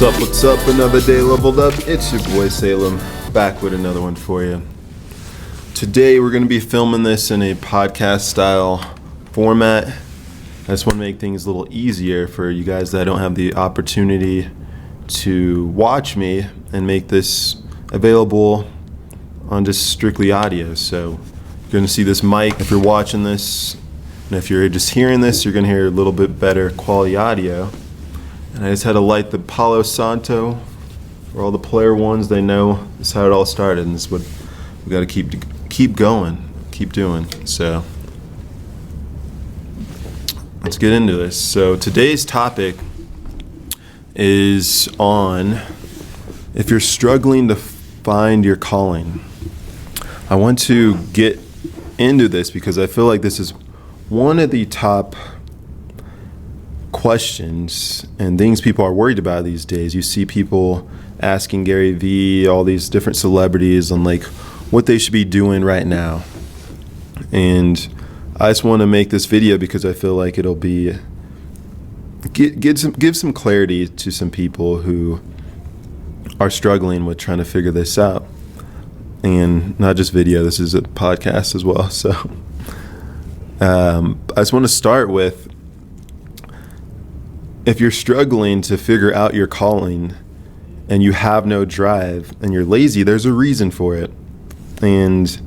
What's up? Another day leveled up. It's your boy Salem, back with another one for you. Today we're going to be filming this in a podcast style format. I just want to make things a little easier for you guys that don't have the opportunity to watch me and make this available on just strictly audio. So you're going to see this mic if you're watching this, and if you're just hearing this, you're going to hear a little bit better quality audio. And I just had to light the Palo Santo for all the player ones. They know this is how it all started, and this is what we got to keep going, keep doing. So let's get into this. So today's topic is on if you're struggling to find your calling. I want to get into this because I feel like this is one of the top questions and things people are worried about these days. You see people asking Gary Vee, all these different celebrities, on like what they should be doing right now. And I just want to make this video because I feel like it'll be give some clarity to some people who are struggling with trying to figure this out. And not just video, this is a podcast as well. So I just want to start with, if you're struggling to figure out your calling and you have no drive and you're lazy, there's a reason for it. And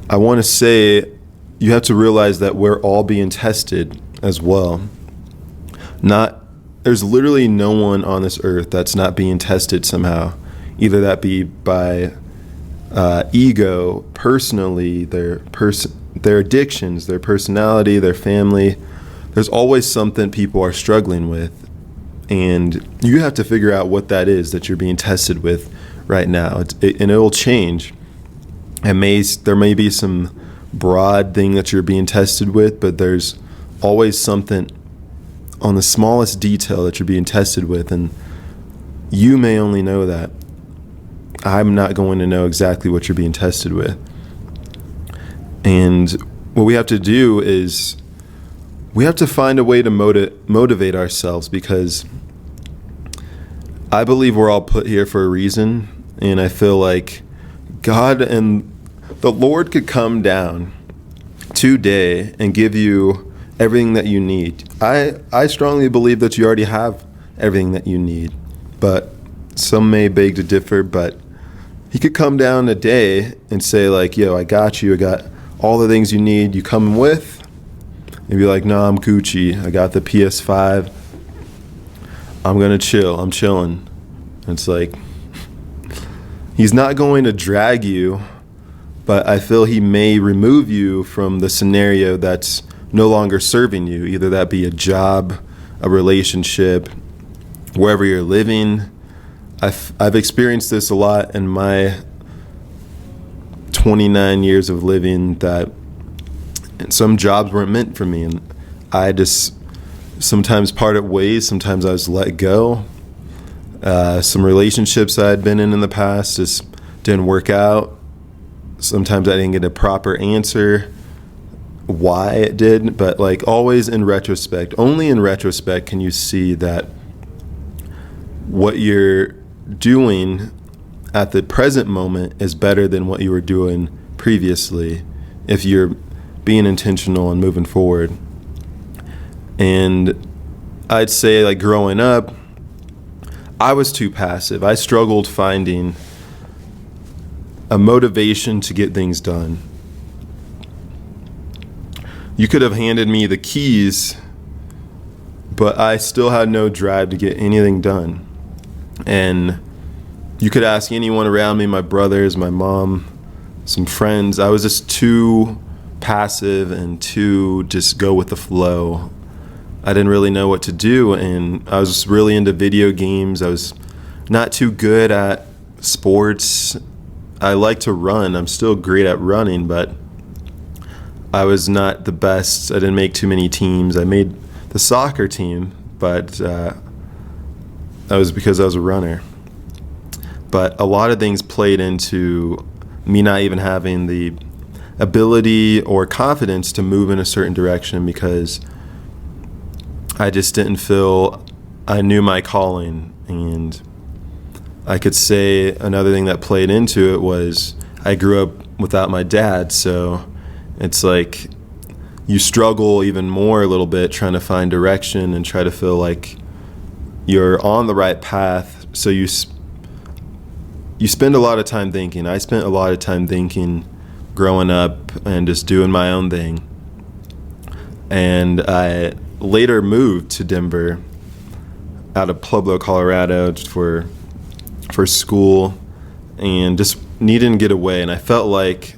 I want to say you have to realize that we're all being tested as well. There's literally no one on this earth that's not being tested somehow. Either that be by ego, personally, their addictions, their personality, their family. There's always something people are struggling with, and you have to figure out what that is that you're being tested with right now. And it will change. There may be some broad thing that you're being tested with, but there's always something on the smallest detail that you're being tested with, and you may only know that. I'm not going to know exactly what you're being tested with. And what we have to do is we have to find a way to motivate ourselves, because I believe we're all put here for a reason, and I feel like God and the Lord could come down today and give you everything that you need. I strongly believe that you already have everything that you need, but some may beg to differ. But He could come down today and say like, yo, I got you. I got all the things you need. You coming with? And be like, no, I'm Gucci. I got the PS5. I'm going to chill. I'm chilling. And it's like, He's not going to drag you, but I feel He may remove you from the scenario that's no longer serving you. Either that be a job, a relationship, wherever you're living. I've experienced this a lot in my 29 years of living, that and some jobs weren't meant for me, and I just sometimes parted ways. Sometimes I was let go. Some relationships I had been in the past just didn't work out. Sometimes I didn't get a proper answer why it did, but like always in retrospect, only in retrospect can you see that what you're doing at the present moment is better than what you were doing previously, if you're being intentional and moving forward. And I'd say, like, growing up, I was too passive. I struggled finding a motivation to get things done. You could have handed me the keys, but I still had no drive to get anything done. And you could ask anyone around me, my brothers, my mom, some friends. I was just too passive and to just go with the flow. I didn't really know what to do, and I was really into video games. I was not too good at sports. I like to run. I'm still great at running, but I was not the best. I didn't make too many teams. I made the soccer team, but that was because I was a runner. But a lot of things played into me not even having the ability or confidence to move in a certain direction, because I just didn't feel I knew my calling. And I could say another thing that played into it was I grew up without my dad, so it's like you struggle even more a little bit trying to find direction and try to feel like you're on the right path. So you spend a lot of time thinking. I spent a lot of time thinking growing up and just doing my own thing. And I later moved to Denver out of Pueblo, Colorado for school, and just needed to get away. And I felt like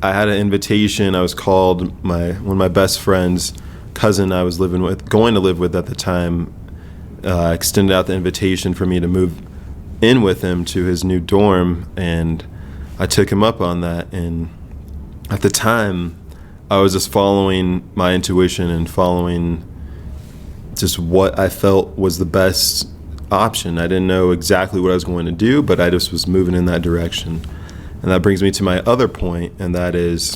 I had an invitation. I was called. One of my best friends' cousin I was going to live with at the time, extended out the invitation for me to move in with him to his new dorm, and I took him up on that. And at the time, I was just following my intuition and following just what I felt was the best option. I didn't know exactly what I was going to do, but I just was moving in that direction. And that brings me to my other point, and that is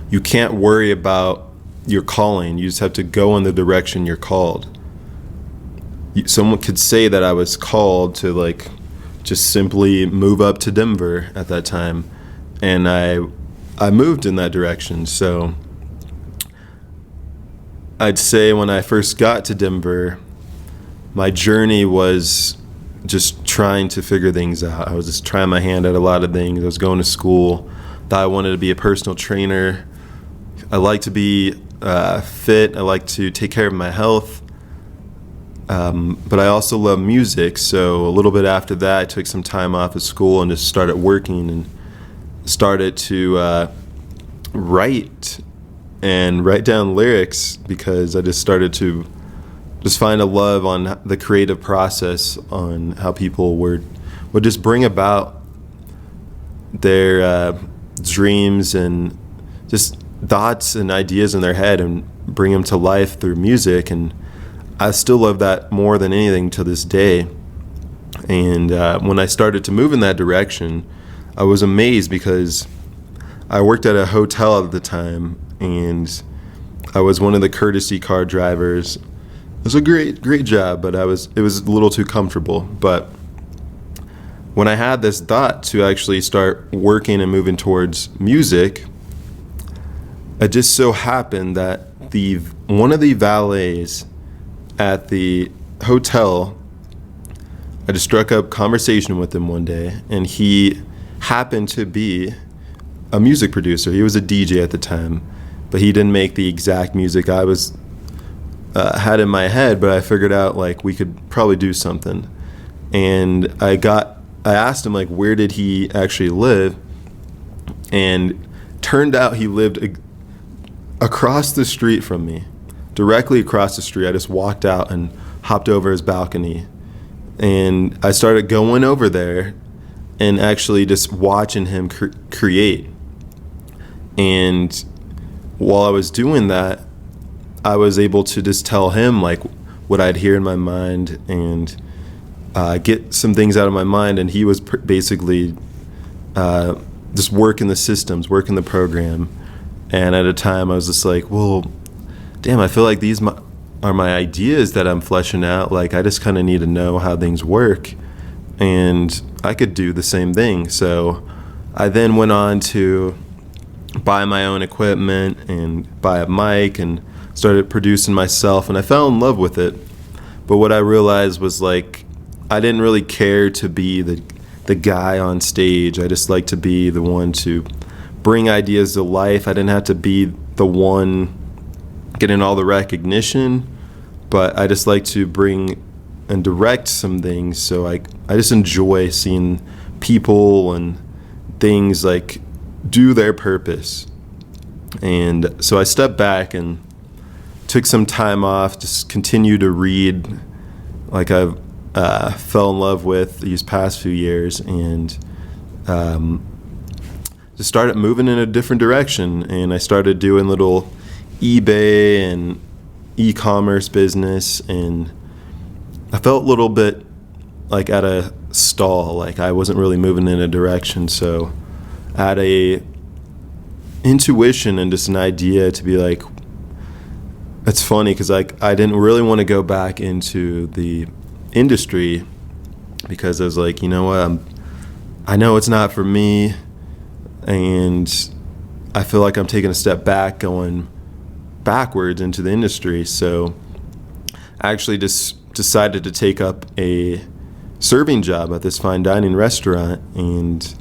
you can't worry about your calling. You just have to go in the direction you're called. Someone could say that I was called to just simply move up to Denver at that time, and I moved in that direction. So I'd say when I first got to Denver, my journey was just trying to figure things out. I was just trying my hand at a lot of things. I was going to school, thought I wanted to be a personal trainer. I like to be fit. I like to take care of my health. But I also love music. So a little bit after that, I took some time off of school and just started working and started to write down lyrics, because I just started to just find a love on the creative process, on how people would just bring about their dreams and just thoughts and ideas in their head and bring them to life through music. And I still love that more than anything to this day. And when I started to move in that direction, I was amazed, because I worked at a hotel at the time, and I was one of the courtesy car drivers. It was a great job, but it was a little too comfortable. But when I had this thought to actually start working and moving towards music, it just so happened that one of the valets at the hotel, I just struck up conversation with him one day, and he happened to be a music producer. He was a DJ at the time, but he didn't make the exact music I was had in my head, but I figured out we could probably do something. And I asked him where did he actually live, and turned out he lived across the street from me, directly across the street. I just walked out and hopped over his balcony, and I started going over there and actually just watching him create. And while I was doing that, I was able to just tell him what I'd hear in my mind and get some things out of my mind. And he was basically just working the systems, working the program. And at a time I was just well, damn, I feel like these are my ideas that I'm fleshing out. I just kind of need to know how things work, and I could do the same thing. So I then went on to buy my own equipment and buy a mic and started producing myself, and I fell in love with it. But what I realized was I didn't really care to be the guy on stage. I just like to be the one to bring ideas to life. I didn't have to be the one getting all the recognition, but I just like to bring and direct some things. So I just enjoy seeing people and things do their purpose. And so I stepped back and took some time off, just continued to read I've fell in love with these past few years, and just started moving in a different direction. And I started doing little eBay and e-commerce business, and I felt a little bit at a stall, I wasn't really moving in a direction. So I had a intuition and just an idea to be it's funny because I didn't really want to go back into the industry because I was like, you know what, I know it's not for me, and I feel like I'm taking a step back, going backwards into the industry. So I actually just decided to take up a serving job at this fine dining restaurant, and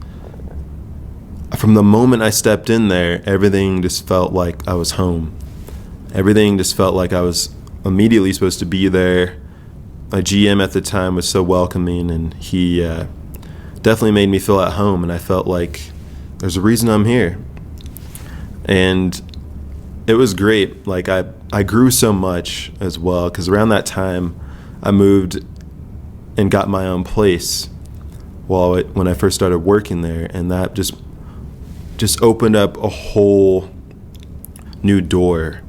from the moment I stepped in there, everything just felt like I was home. Everything just felt like I was immediately supposed to be there. My GM at the time was so welcoming, and he definitely made me feel at home, and I felt like there's a reason I'm here. And it was great. Like I grew so much as well, because around that time I moved and got my own place when I first started working there, and that just opened up a whole new door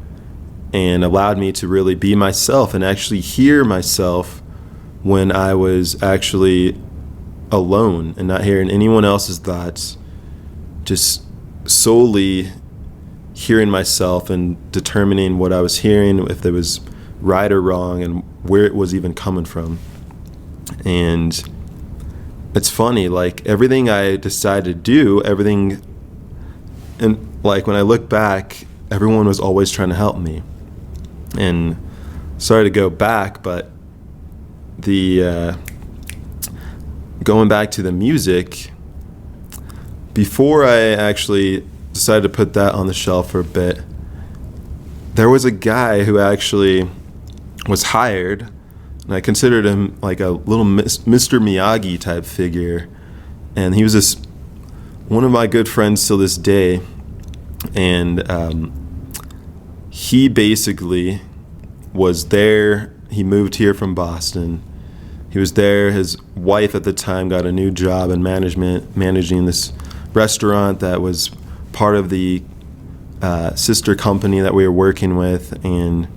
and allowed me to really be myself and actually hear myself when I was actually alone and not hearing anyone else's thoughts, just solely hearing myself and determining what I was hearing, if it was right or wrong, and where it was even coming from. And it's funny, like everything I decided to do, everything, and like when I look back, everyone was always trying to help me. And sorry to go back, but the going back to the music, before I actually decided to put that on the shelf for a bit, there was a guy who actually was hired, and I considered him like a little Mr. Miyagi type figure, and he was one of my good friends till this day. And he basically was there. He moved here from Boston. He was there. His wife at the time got a new job in managing this restaurant that was part of the sister company that we were working with. And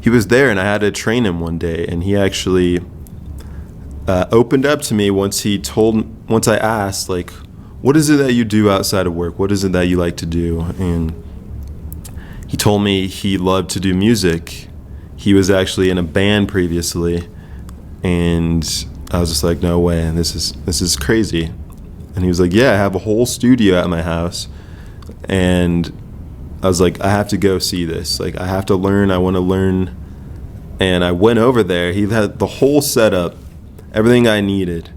he was there, and I had to train him one day. And he actually opened up to me once I asked, like, what is it that you do outside of work? What is it that you like to do? And he told me he loved to do music. He was actually in a band previously, and I was just like, no way, and this is crazy. And he was like, yeah, I have a whole studio at my house. And I was like, I have to go see this. Like, I have to learn. I want to learn. And I went over there. He had the whole setup, everything I needed.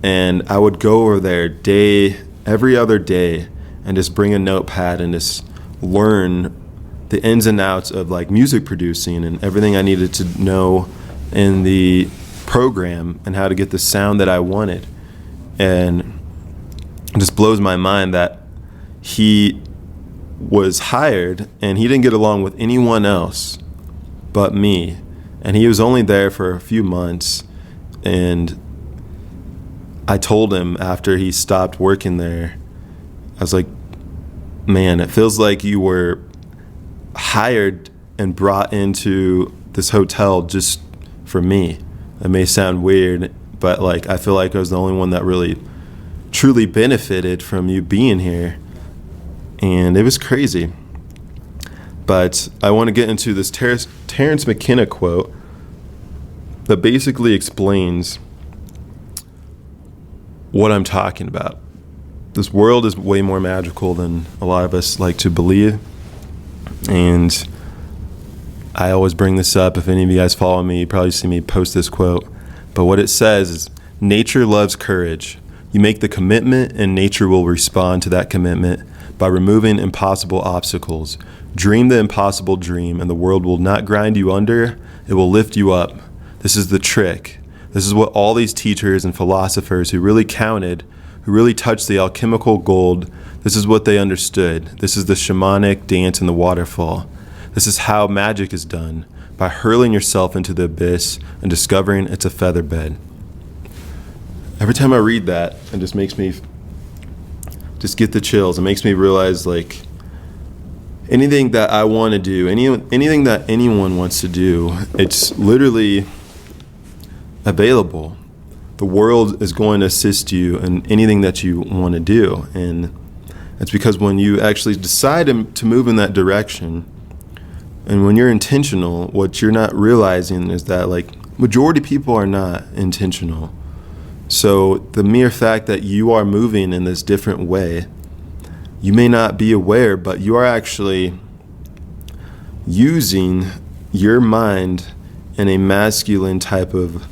And I would go over there every other day and just bring a notepad and just learn the ins and outs of like music producing and everything I needed to know in the program and how to get the sound that I wanted. And it just blows my mind that he was hired and he didn't get along with anyone else but me. And he was only there for a few months, and I told him after he stopped working there, I was like, man, it feels like you were hired and brought into this hotel just for me. It may sound weird, but like I feel like I was the only one that really truly benefited from you being here. And it was crazy. But I want to get into this Terrence McKenna quote that basically explains what I'm talking about. This world is way more magical than a lot of us like to believe. And I always bring this up. If any of you guys follow me, you probably see me post this quote. But what it says is, nature loves courage. You make the commitment, and nature will respond to that commitment by removing impossible obstacles. Dream the impossible dream, and the world will not grind you under. It will lift you up. This is the trick. This is what all these teachers and philosophers who really counted, who really touched the alchemical gold, this is what they understood. This is the shamanic dance in the waterfall. This is how magic is done, by hurling yourself into the abyss and discovering it's a feather bed. Every time I read that, it just makes me just get the chills. It makes me realize, like, anything that I want to do, anything that anyone wants to do, it's literally available. The world is going to assist you in anything that you want to do. And it's because when you actually decide to move in that direction, and when you're intentional, what you're not realizing is that, like, majority of people are not intentional. So the mere fact that you are moving in this different way, you may not be aware, but you are actually using your mind in a masculine type of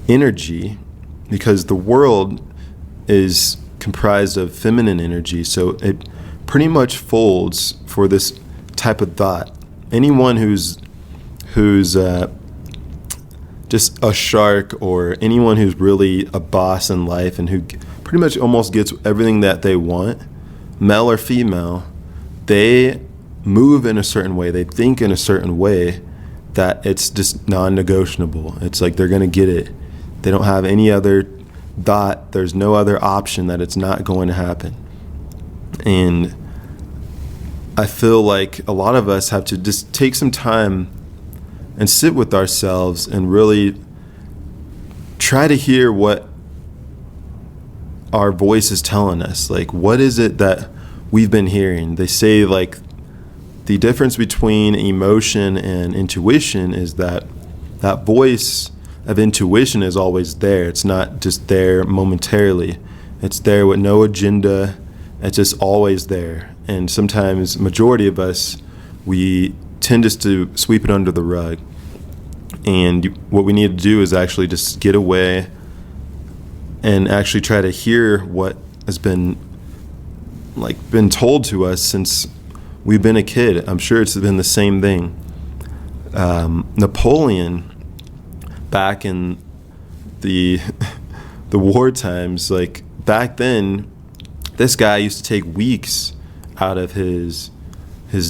energy, because the world is comprised of feminine energy. So it pretty much folds for this type of thought. Anyone who's just a shark, or anyone who's really a boss in life and who pretty much almost gets everything that they want, male or female, they move in a certain way, they think in a certain way that it's just non-negotiable. It's like they're going to get it. They don't have any other thought. There's no other option that it's not going to happen. And I feel like a lot of us have to just take some time and sit with ourselves and really try to hear what our voice is telling us. Like, what is it that we've been hearing? They say, like, the difference between emotion and intuition is that that voice of intuition is always there. It's not just there momentarily. It's there with no agenda. It's just always there. And sometimes, majority of us, we tend just to sweep it under the rug. And what we need to do is actually just get away and actually try to hear what has been told to us since we've been a kid. I'm sure it's been the same thing. Napoleon, back in the war times, like back then, this guy used to take weeks out of his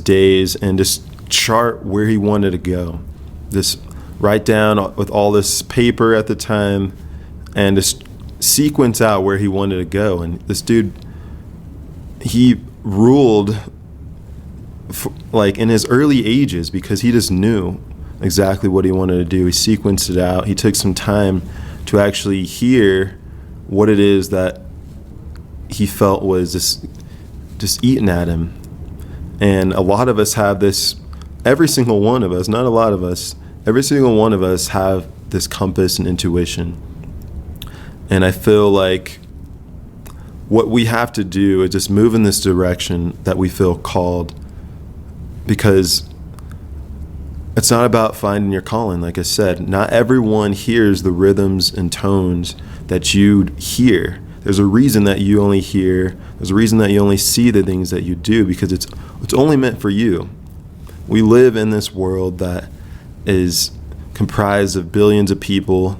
days and just chart where he wanted to go. Just write down with all this paper at the time and just sequence out where he wanted to go. And this dude, he ruled like in his early ages because he just knew exactly what he wanted to do. He sequenced it out. He took some time to actually hear what it is that he felt was just eating at him. And a lot of us have this, every single one of us, not a lot of us, every single one of us have this compass and intuition. And I feel like what we have to do is just move in this direction that we feel called, because it's not about finding your calling. Like I said, not everyone hears the rhythms and tones that you hear. There's a reason that you only hear, there's a reason that you only see the things that you do, because it's only meant for you. We live in this world that is comprised of billions of people,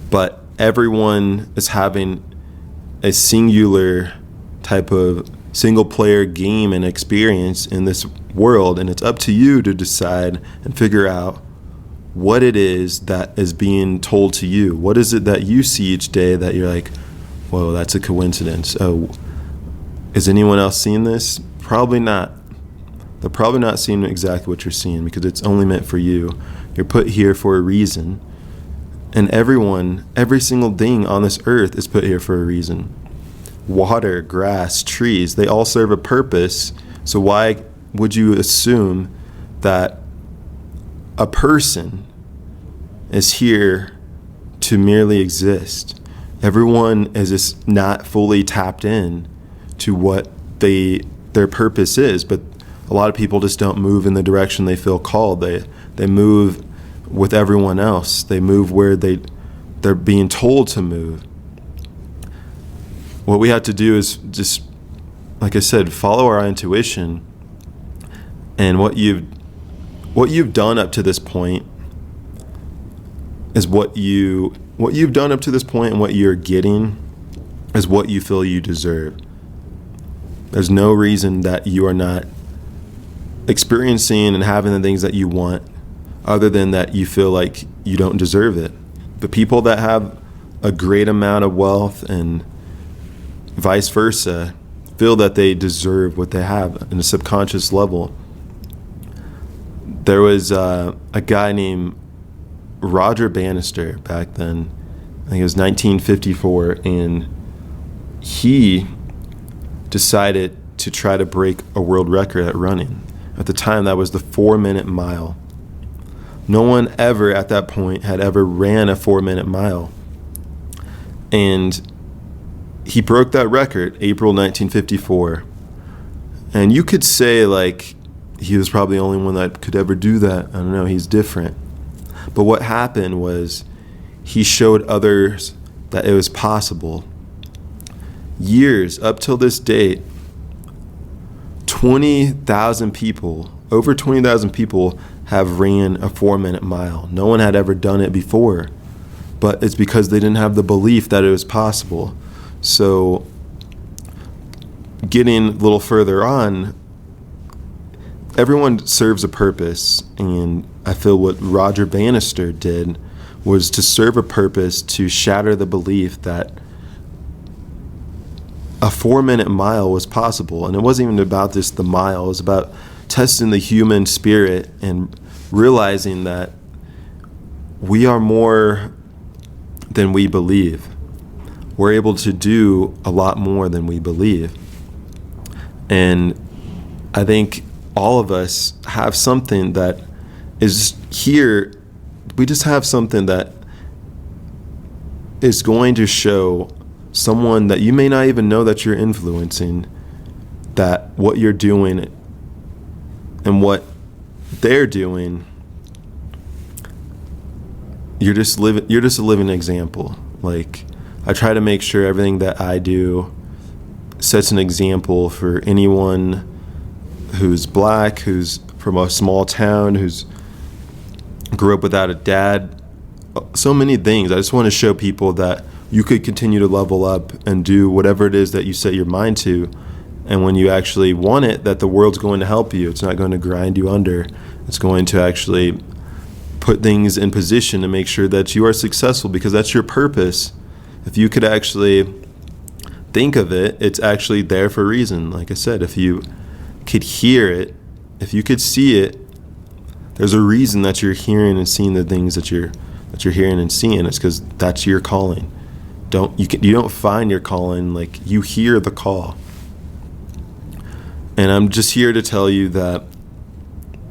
but everyone is having a singular type of single player game and experience in this world, and it's up to you to decide and figure out what it is that is being told to you. What is it that you see each day that you're like, whoa, that's a coincidence. Oh, is anyone else seeing this? Probably not. They're probably not seeing exactly what you're seeing, because it's only meant for you. You're put here for a reason. And everyone, every single thing on this earth is put here for a reason. Water, grass, trees, they all serve a purpose. So why would you assume that a person is here to merely exist? Everyone is just not fully tapped in to what their purpose is, but a lot of people just don't move in the direction they feel called. They move with everyone else. They move where they're being told to move. What we have to do is just, like I said, follow our intuition. And what you've done up to this point is what you've done up to this point, and what you're getting is what you feel you deserve. There's no reason that you are not experiencing and having the things that you want, other than that you feel like you don't deserve it. The people that have a great amount of wealth and vice versa feel that they deserve what they have in a subconscious level. There was a guy named Roger Bannister back then. I think it was 1954, and he decided to try to break a world record at running. At the time, that was the 4-minute mile. No one ever at that point had ever ran a 4-minute mile. And he broke that record, April 1954. And you could say, like, he was probably the only one that could ever do that. I don't know, he's different. But what happened was he showed others that it was possible. Years up till this date, 20,000 people, over 20,000 people have ran a 4-minute mile. No one had ever done it before, but it's because they didn't have the belief that it was possible. So getting a little further on, everyone serves a purpose, and I feel what Roger Bannister did was to serve a purpose to shatter the belief that a 4-minute mile was possible. And it wasn't even about just the mile, it was about testing the human spirit and realizing that we are more than we believe. We're able to do a lot more than we believe. And I think all of us have something that is here. We just have something that is going to show someone that you may not even know that you're influencing, that what you're doing and what they're doing, you're just a living example. Like, I try to make sure everything that I do sets an example for anyone who's black, who's from a small town, who's grew up without a dad. So many things. I just want to show people that you could continue to level up and do whatever it is that you set your mind to. And when you actually want it, that the world's going to help you. It's not going to grind you under. It's going to actually put things in position to make sure that you are successful, because that's your purpose. If you could actually think of it, it's actually there for a reason. Like I said, if you could hear it, if you could see it, there's a reason that you're hearing and seeing the things that you're hearing and seeing. It's because that's your calling. You don't find your calling, like, you hear the call. And I'm just here to tell you that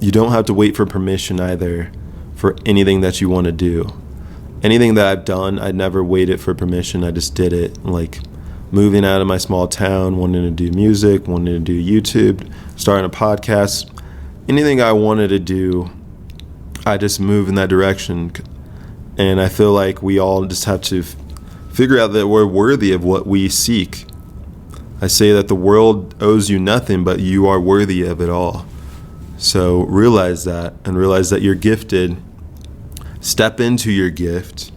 you don't have to wait for permission either for anything that you want to do. Anything that I've done, I never waited for permission. I just did it. Like moving out of my small town, wanting to do music, wanting to do YouTube, starting a podcast. Anything I wanted to do, I just move in that direction. And I feel like we all just have to figure out that we're worthy of what we seek. I say that the world owes you nothing, but you are worthy of it all. So realize that, and realize that you're gifted. Step into your gift.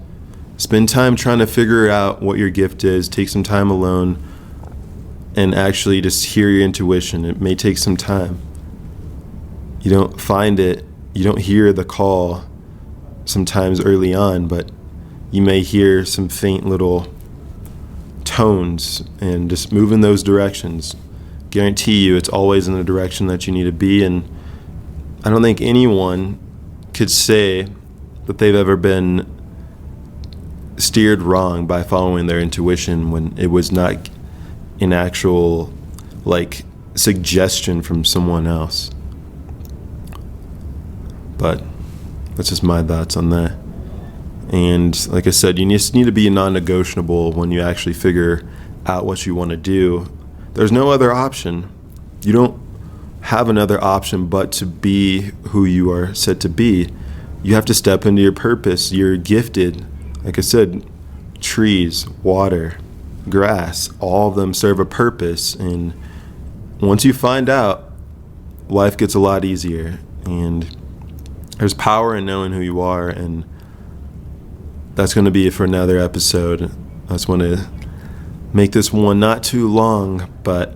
Spend time trying to figure out what your gift is. Take some time alone and actually just hear your intuition. It may take some time. You don't find it, you don't hear the call sometimes early on, but you may hear some faint little tones, and just move in those directions. Guarantee you it's always in the direction that you need to be. And I don't think anyone could say that they've ever been steered wrong by following their intuition when it was not an actual, like, suggestion from someone else. But that's just my thoughts on that. And like I said, you just need to be non-negotiable when you actually figure out what you want to do. There's no other option. You don't have another option but to be who you are set to be. You have to step into your purpose. You're gifted. Like I said, trees, water, grass, all of them serve a purpose. And once you find out, life gets a lot easier. And there's power in knowing who you are. And that's going to be it for another episode. I just want to make this one not too long, but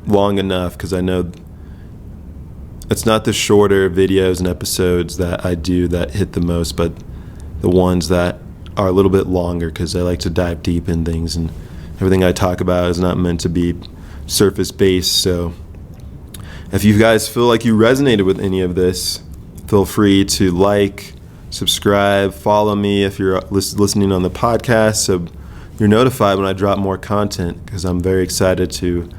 long enough, because I know it's not the shorter videos and episodes that I do that hit the most, but the ones that are a little bit longer, because I like to dive deep in things, and everything I talk about is not meant to be surface based. So if you guys feel like you resonated with any of this, feel free to like, subscribe, follow me if you're listening on the podcast, so you're notified when I drop more content, because I'm very excited to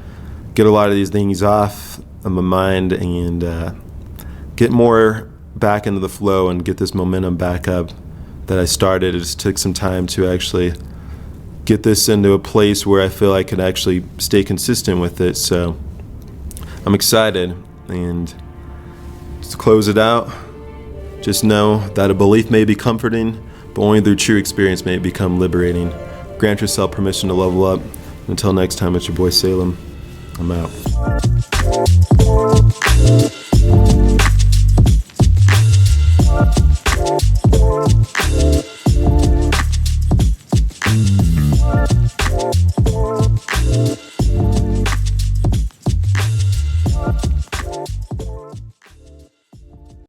get a lot of these things off of my mind and get more back into the flow and get this momentum back up that I started. It just took some time to actually get this into a place where I feel I can actually stay consistent with it. So I'm excited. And to close it out, just know that a belief may be comforting, but only through true experience may it become liberating. Grant yourself permission to level up. Until next time, it's your boy Salem. I'm out.